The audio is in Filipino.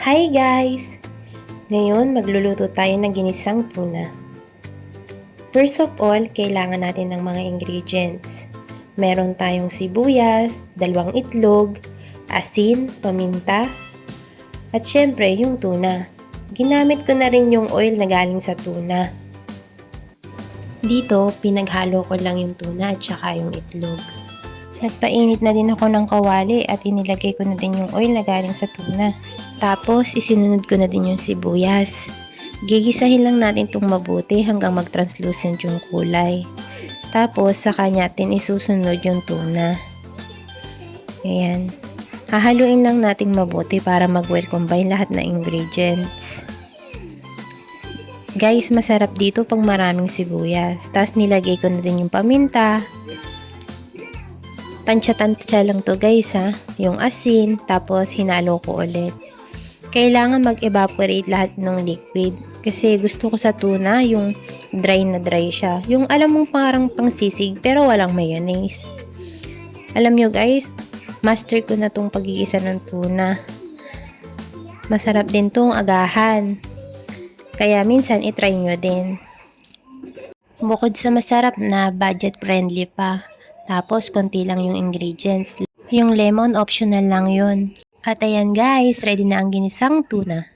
Hi guys! Ngayon magluluto tayo ng ginisang tuna. First of all, kailangan natin ng mga ingredients. Meron tayong sibuyas, 2 itlog, asin, paminta, at syempre yung tuna. Ginamit ko na rin yung oil na galing sa tuna. Dito, pinaghalo ko lang yung tuna at saka yung itlog. Nagpainit na din ako ng kawali at inilagay ko na din yung oil na galing sa tuna. Tapos, isinunod ko na din yung sibuyas. Gigisahin lang natin itong mabuti hanggang mag-translucent yung kulay. Tapos, saka natin isusunod yung tuna. Ayan. Hahaluin lang natin mabuti para mag-well combine lahat na ingredients. Guys, masarap dito pag maraming sibuyas. Tapos, nilagay ko na din yung paminta. Tansya-tansya lang to guys ha. Yung asin, tapos hinalo ko ulit. Kailangan mag-evaporate lahat ng liquid. Kasi gusto ko sa tuna, yung dry na dry siya. Yung alam mong parang pangsisig, pero walang mayonnaise. Alam nyo guys, master ko na tong pag-iisa ng tuna. Masarap din tong agahan. Kaya minsan itry nyo din. Bukod sa masarap na, budget friendly pa. Tapos konti lang yung ingredients. Yung lemon optional lang yun. At ayan guys, ready na ang ginisang tuna.